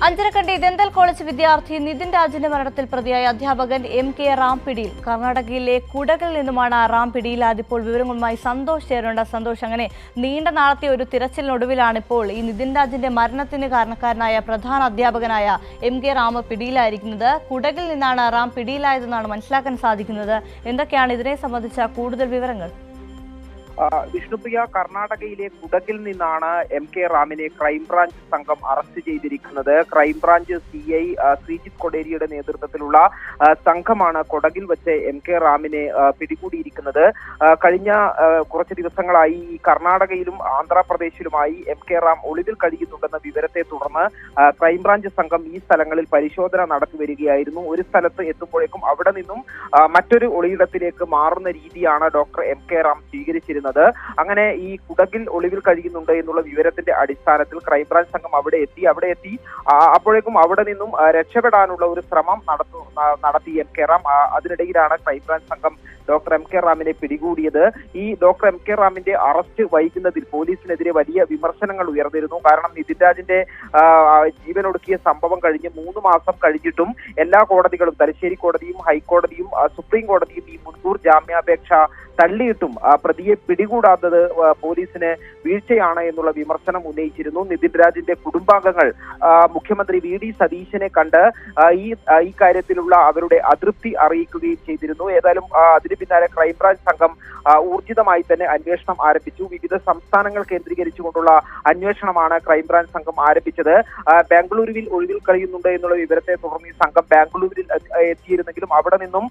Anjarakandy dental college വിദ്യാർത്ഥി നിതിൻ രാജിന്റെ മരണത്തിൽ പ്രതിയായ അധ്യാപകൻ MK റാം പിടിയിൽ. കർണാടകയിലെ കുടകിൽ നിന്നുമാണ് റാം പിടിയിലായത്. ഇപ്പോൾ വിവരങ്ങളുമായി സന്തോഷ് ചേരുന്നുണ്ട്. സന്തോഷ്, അങ്ങനെ നീണ്ട നാളത്തെ ഒരു തിരച്ചിലിനൊടുവിലാണ് ഇപ്പോൾ ഈ നിതിൻ രാജിന്റെ മരണത്തിന് കാരണക്കാരനായ പ്രധാന അധ്യാപകനായ MK റാം പിടിയിലായിരിക്കുന്നത്. കുടകിൽ നിന്നാണ് റാം പിടിയിലായതെന്നാണ് മനസ്സിലാക്കാൻ സാധിക്കുന്നത്. എന്തൊക്കെയാണ് ഇതിനെ സംബന്ധിച്ച കൂടുതൽ വിവരങ്ങൾ? വിഷ്ണുപ്രിയ, കർണാടകയിലെ കുടകിൽ നിന്നാണ് MK റാമിനെ ക്രൈംബ്രാഞ്ച് സംഘം അറസ്റ്റ് ചെയ്തിരിക്കുന്നത്. ക്രൈംബ്രാഞ്ച് CI ശ്രീജിത്ത് കൊടേരിയുടെ നേതൃത്വത്തിലുള്ള സംഘമാണ് കുടകിൽ വെച്ച് MK റാമിനെ പിടികൂടിയിരിക്കുന്നത്. കഴിഞ്ഞ കുറച്ച് ദിവസങ്ങളായി ഈ കർണാടകയിലും ആന്ധ്രാപ്രദേശിലുമായി MK റാം ഒളിവിൽ കഴിയുന്നുണ്ടെന്ന വിവരത്തെ തുടർന്ന് ക്രൈംബ്രാഞ്ച് സംഘം ഈ സ്ഥലങ്ങളിൽ പരിശോധന നടത്തി വരികയായിരുന്നു. ഒരു സ്ഥലത്ത് എത്തുമ്പോഴേക്കും അവിടെ നിന്നും മറ്റൊരു ഒളിയിടത്തിലേക്ക് മാറുന്ന രീതിയാണ് ഡോക്ടർ MK റാം സ്വീകരിച്ചിരുന്നത്. അങ്ങനെ ഈ കുടകിൽ ഒളിവിൽ കഴിയുന്നുണ്ട് എന്നുള്ള വിവരത്തിന്റെ അടിസ്ഥാനത്തിൽ ക്രൈംബ്രാഞ്ച് സംഘം അവിടെ എത്തി. അപ്പോഴേക്കും അവിടെ നിന്നും രക്ഷപ്പെടാനുള്ള ഒരു ശ്രമം നടത്തി MK റാം. അതിനിടയിലാണ് ക്രൈംബ്രാഞ്ച് സംഘം ഡോക്ടർ MK റാമിനെ പിടികൂടിയത്. ഈ ഡോക്ടർ MK റാമിന്റെ അറസ്റ്റ് വൈകുന്നതിൽ പോലീസിനെതിരെ വലിയ വിമർശനങ്ങൾ ഉയർന്നിരുന്നു. കാരണം നിതിൻ രാജിന്റെ ജീവനൊടുക്കിയ സംഭവം കഴിഞ്ഞ് 3 മാസം കഴിഞ്ഞിട്ടും എല്ലാ കോടതികളും, തലശ്ശേരി കോടതിയും ഹൈക്കോടതിയും സുപ്രീം കോടതിയും ഈ മുൻകൂർ ജാമ്യാപേക്ഷ തള്ളിയിട്ടും പ്രതിയെ പിടികൂടാത്തത് പോലീസിന് വീഴ്ചയാണ് എന്നുള്ള വിമർശനം ഉന്നയിച്ചിരുന്നു. നിതിൻ രാജിന്റെ കുടുംബാംഗങ്ങൾ മുഖ്യമന്ത്രി VD സതീശനെ കണ്ട് ഈ കാര്യത്തിലുള്ള അവരുടെ അതൃപ്തി അറിയിക്കുകയും ചെയ്തിരുന്നു. ഏതായാലും അതിന് പിന്നാലെ ക്രൈംബ്രാഞ്ച് സംഘം ഊർജിതമായി തന്നെ അന്വേഷണം ആരംഭിച്ചു. വിവിധ സംസ്ഥാനങ്ങൾ കേന്ദ്രീകരിച്ചുകൊണ്ടുള്ള അന്വേഷണമാണ് ക്രൈംബ്രാഞ്ച് സംഘം ആരംഭിച്ചത്. ബാംഗ്ലൂരുവിൽ ഒഴിവിൽ കഴിയുന്നുണ്ട് എന്നുള്ള വിവരത്തെ തുടർന്ന് ഈ സംഘം ബാംഗ്ലൂരിൽ എത്തിയിരുന്നെങ്കിലും അവിടെ നിന്നും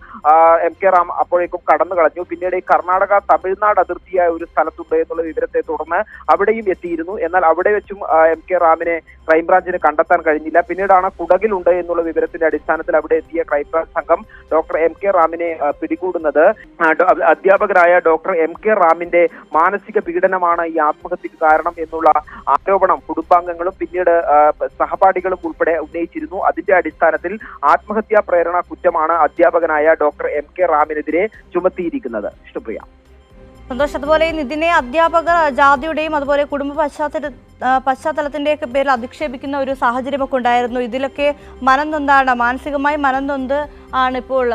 MK റാം അപ്പോഴേക്കും കടന്നു കളഞ്ഞു. പിന്നീട് കർണാടക തമിഴ്നാട് അതിർത്തിയായ ഒരു സ്ഥലത്തുണ്ട് എന്നുള്ള വിവരത്തെ തുടർന്ന് അവിടെയും എത്തിയിരുന്നു. എന്നാൽ അവിടെ വെച്ചും MK റാമിനെ ക്രൈംബ്രാഞ്ചിന് കണ്ടെത്താൻ കഴിഞ്ഞില്ല. പിന്നീടാണ് കുടകിലുണ്ട് എന്നുള്ള വിവരത്തിന്റെ അടിസ്ഥാനത്തിൽ അവിടെ എത്തിയ ക്രൈംബ്രാഞ്ച് സംഘം ഡോക്ടർ MK റാമിനെ പിടികൂടുന്നത്. അധ്യാപകരായ ഡോക്ടർ MK റാമിന്റെ മാനസിക പീഡനമാണ് ഈ ആത്മഹത്യക്ക് കാരണം എന്നുള്ള ആരോപണം കുടുംബാംഗങ്ങളും പിന്നീട് സഹപാഠികളും ഉൾപ്പെടെ ഉന്നയിച്ചിരുന്നു. അതിന്റെ അടിസ്ഥാനത്തിൽ ആത്മഹത്യാ പ്രേരണ കുറ്റമാണ് അധ്യാപകനായ ഡോക്ടർ MK റാമിനെതിരെ ചുമത്തിയിരിക്കുന്നത്. ഇഷ്ടപ്രിയ. സന്തോഷ്, അതുപോലെ നിതിനെ അധ്യാപക ജാതിയുടെയും അതുപോലെ കുടുംബ പശ്ചാത്തലത്തിന്റെയൊക്കെ പേരിൽ അധിക്ഷേപിക്കുന്ന ഒരു സാഹചര്യമൊക്കെ ഉണ്ടായിരുന്നു. ഇതിലൊക്കെ മാനസികമായി മനംനൊന്ത് ആണ് ഇപ്പോൾ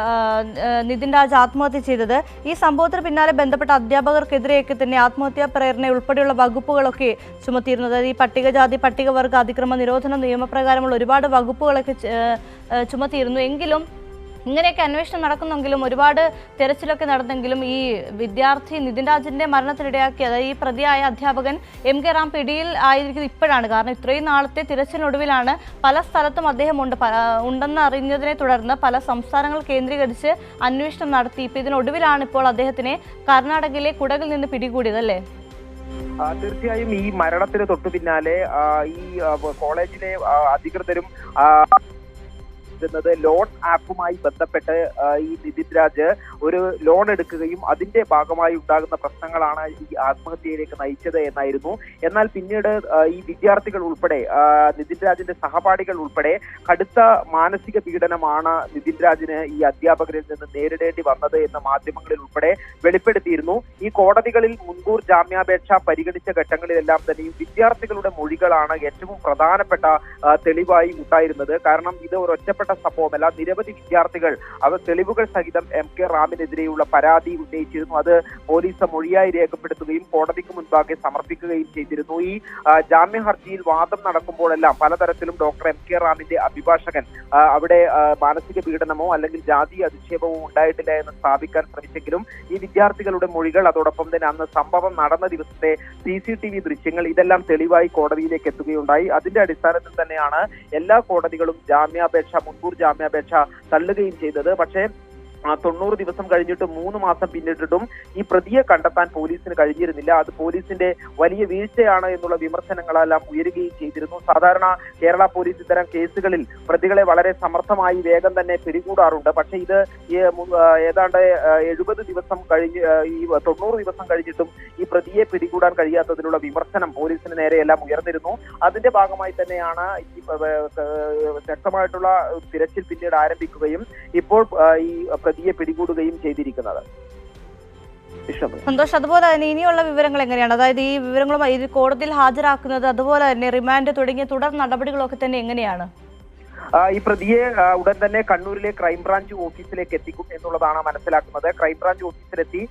നിതിൻ രാജ് ആത്മഹത്യ ചെയ്തത്. ഈ സംഭവത്തിന് പിന്നാലെ ബന്ധപ്പെട്ട അധ്യാപകർക്കെതിരെയൊക്കെ തന്നെ ആത്മഹത്യാ പ്രേരണ ഉൾപ്പെടെയുള്ള വകുപ്പുകളൊക്കെ ചുമത്തിയിരുന്നത്. ഈ പട്ടികജാതി പട്ടികവർഗ അതിക്രമ നിരോധന നിയമപ്രകാരമുള്ള ഒരുപാട് വകുപ്പുകളൊക്കെ ചുമത്തിയിരുന്നു. എങ്കിലും ഇങ്ങനെയൊക്കെ അന്വേഷണം നടക്കുന്നെങ്കിലും ഒരുപാട് തെരച്ചിലൊക്കെ നടന്നെങ്കിലും ഈ വിദ്യാർത്ഥി നിതിൻ രാജിന്റെ മരണത്തിനിടയാക്കിയ ഈ പ്രതിയായ അധ്യാപകൻ MK റാം പിടിയിൽ ആയിരിക്കുന്നത് ഇപ്പോഴാണ്. കാരണം ഇത്രയും നാളത്തെ തിരച്ചിലിനൊടുവിലാണ് പല സ്ഥലത്തും അദ്ദേഹം ഉണ്ടെന്ന് അറിഞ്ഞതിനെ തുടർന്ന് പല സംസ്ഥാനങ്ങൾ കേന്ദ്രീകരിച്ച് അന്വേഷണം നടത്തി. ഇപ്പൊ ഇതിനൊടുവിലാണ് ഇപ്പോൾ അദ്ദേഹത്തിനെ കർണാടകയിലെ കുടകിൽ നിന്ന് പിടികൂടിയത്, അല്ലേ? തീർച്ചയായും ഈ മരണത്തിന് തൊട്ടു പിന്നാലെ ഈ കോളേജിലെ അധികൃതരും ലോൺ ആപ്പുമായി ബന്ധപ്പെട്ട് ഈ നിതിൻ രാജ് ഒരു ലോൺ എടുക്കുകയും അതിന്റെ ഭാഗമായി ഉണ്ടാകുന്ന പ്രശ്നങ്ങളാണ് ഈ ആത്മഹത്യയിലേക്ക് നയിച്ചത് എന്നായിരുന്നു. എന്നാൽ പിന്നീട് ഈ വിദ്യാർത്ഥികൾ ഉൾപ്പെടെ നിതിൻ രാജിന്റെ സഹപാഠികൾ ഉൾപ്പെടെ കടുത്ത മാനസിക പീഡനമാണ് നിതിൻ രാജിന് ഈ അധ്യാപകരിൽ നിന്ന് നേരിടേണ്ടി വന്നത് എന്ന് മാധ്യമങ്ങളിൽ ഉൾപ്പെടെ വെളിപ്പെടുത്തിയിരുന്നു. ഈ കോടതികളിൽ മുൻകൂർ ജാമ്യാപേക്ഷ പരിഗണിച്ച ഘട്ടങ്ങളിലെല്ലാം തന്നെയും വിദ്യാർത്ഥികളുടെ മൊഴികളാണ് ഏറ്റവും പ്രധാനപ്പെട്ട തെളിവായി ഉണ്ടായിരുന്നത്. കാരണം ഇത് ഒരു ഒറ്റപ്പെട്ട സംഭവമല്ല. നിരവധി വിദ്യാർത്ഥികൾ അവർ തെളിവുകൾ സഹിതം MK റാമിനെതിരെയുള്ള പരാതി ഉന്നയിച്ചിരുന്നു. അത് പോലീസ് മൊഴിയായി രേഖപ്പെടുത്തുകയും കോടതിക്ക് മുൻപാകെ സമർപ്പിക്കുകയും ചെയ്തിരുന്നു. ഈ ജാമ്യ ഹർജിയിൽ വാദം നടക്കുമ്പോഴെല്ലാം പലതരത്തിലും ഡോക്ടർ MK റാമിന്റെ അഭിഭാഷകൻ അവിടെ മാനസിക പീഡനമോ അല്ലെങ്കിൽ ജാതി അധിക്ഷേപമോ ഉണ്ടായിട്ടില്ല എന്ന് സ്ഥാപിക്കാൻ ശ്രമിച്ചെങ്കിലും ഈ വിദ്യാർത്ഥികളുടെ മൊഴികൾ, അതോടൊപ്പം തന്നെ അന്ന് സംഭവം നടന്ന ദിവസത്തെ CCTV ദൃശ്യങ്ങൾ ഇതെല്ലാം തെളിവായി കോടതിയിലേക്ക് എത്തുകയുണ്ടായി. അതിന്റെ അടിസ്ഥാനത്തിൽ തന്നെയാണ് എല്ലാ കോടതികളും മുൻകൂർ ജാമ്യാപേക്ഷ തള്ളുകയും ചെയ്തത്. പക്ഷേ 90 ദിവസം കഴിഞ്ഞിട്ട് 3 മാസം പിന്നിട്ടിട്ടും ഈ പ്രതിയെ കണ്ടെത്താൻ പോലീസിന് കഴിഞ്ഞിരുന്നില്ല. അത് പോലീസിന്റെ വലിയ വീഴ്ചയാണ് എന്നുള്ള വിമർശനങ്ങളെല്ലാം ഉയരുകയും ചെയ്തിരുന്നു. സാധാരണ കേരള പോലീസ് ഇത്തരം കേസുകളിൽ പ്രതികളെ വളരെ സമർത്ഥമായി വേഗം തന്നെ പിടികൂടാറുണ്ട്. പക്ഷെ ഇത് ഏതാണ്ട് 70 ദിവസം കഴിഞ്ഞ് ഈ 90 ദിവസം കഴിഞ്ഞിട്ടും ഈ പ്രതിയെ പിടികൂടാൻ കഴിയാത്തതിനുള്ള വിമർശനം പോലീസിന് നേരെയെല്ലാം ഉയർന്നിരുന്നു. അതിന്റെ ഭാഗമായി തന്നെയാണ് ഈ ശക്തമായിട്ടുള്ള തിരച്ചിൽ പിന്നീട് ആരംഭിക്കുകയും ഇപ്പോൾ ഈ പ്രതിയെ പിടികൂടുകയും ചെയ്തിരിക്കുന്നത്. സന്തോഷ്, അതുപോലെ തന്നെ ഇനിയുള്ള വിവരങ്ങൾ എങ്ങനെയാണ്? അതായത് ഈ വിവരങ്ങളുമായി ഇത് കോടതിയിൽ ഹാജരാക്കുന്നത്, അതുപോലെ തന്നെ റിമാൻഡ് തുടങ്ങിയ തുടർ നടപടികളൊക്കെ തന്നെ എങ്ങനെയാണ്? ഈ പ്രതിയെ ഉടൻ തന്നെ കണ്ണൂരിലെ ക്രൈംബ്രാഞ്ച് ഓഫീസിലേക്ക് എത്തിക്കും എന്നുള്ളതാണ് മനസ്സിലാക്കുന്നത്. ക്രൈംബ്രാഞ്ച് ഓഫീസിലെത്തി